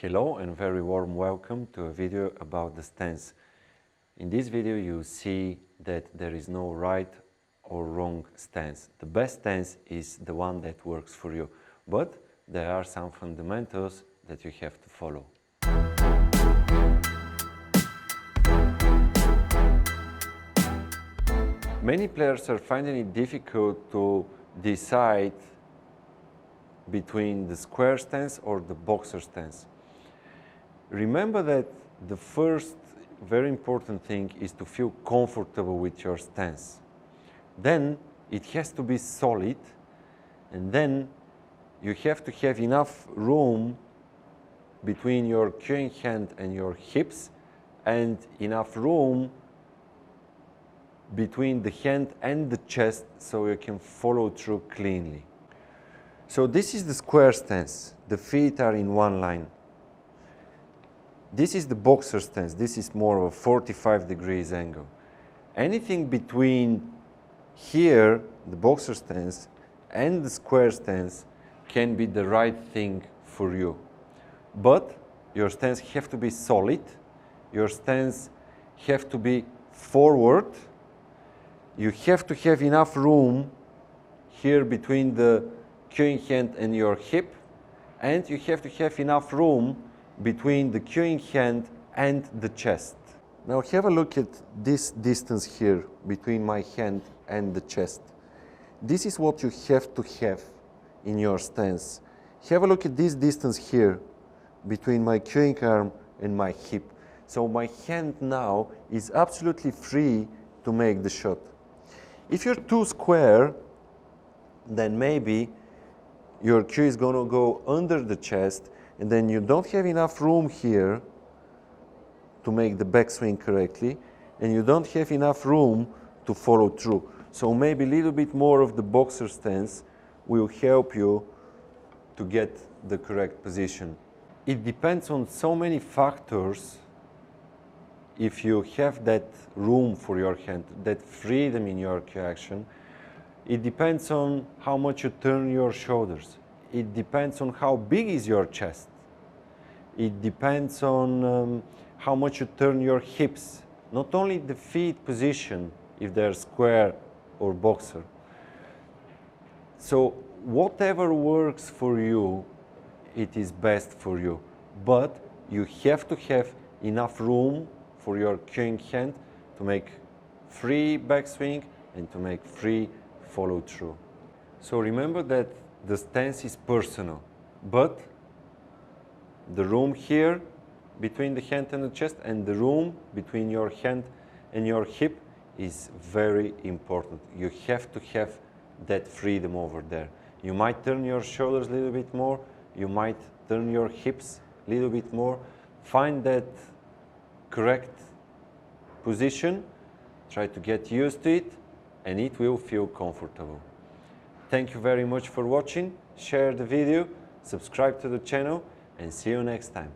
Hello and very warm welcome to a video about the stance. In this video you see that there is no right or wrong stance. The best stance is the one that works for you, but there are some fundamentals that you have to follow. Many players are finding it difficult to decide between the square stance or the boxer stance. Remember that the first very important thing is to feel comfortable with your stance. Then it has to be solid, and then you have to have enough room between your cueing hand and your hips, and enough room between the hand and the chest so you can follow through cleanly. So this is the square stance. The feet are in one line. This is the boxer stance. This is more of a 45 degrees angle. Anything between here, the boxer stance, and the square stance can be the right thing for you. But your stance have to be solid. Your stance have to be forward. You have to have enough room here between the cueing hand and your hip, and you have to have enough room between the cueing hand and the chest. Now have a look at this distance here between my hand and the chest. This is what you have to have in your stance. Have a look at this distance here between my cueing arm and my hip. So my hand now is absolutely free to make the shot. If you're too square, then maybe your cue is going to go under the chest, and then you don't have enough room here to make the backswing correctly, and you don't have enough room to follow through. So maybe a little bit more of the boxer stance will help you to get the correct position. It depends on so many factors. If you have that room for your hand, that freedom in your cue action, it depends on how much you turn your shoulders. It depends on how big is your chest. It depends on how much you turn your hips. Not only the feet position, if they're square or boxer. So whatever works for you, it is best for you. But you have to have enough room for your cueing hand to make free backswing and to make free follow through. So remember that the stance is personal, but the room here between the hand and the chest and the room between your hand and your hip is very important. You have to have that freedom over there. You might turn your shoulders a little bit more, you might turn your hips a little bit more. Find that correct position, try to get used to it, and it will feel comfortable. Thank you very much for watching. Share the video, subscribe to the channel, and see you next time.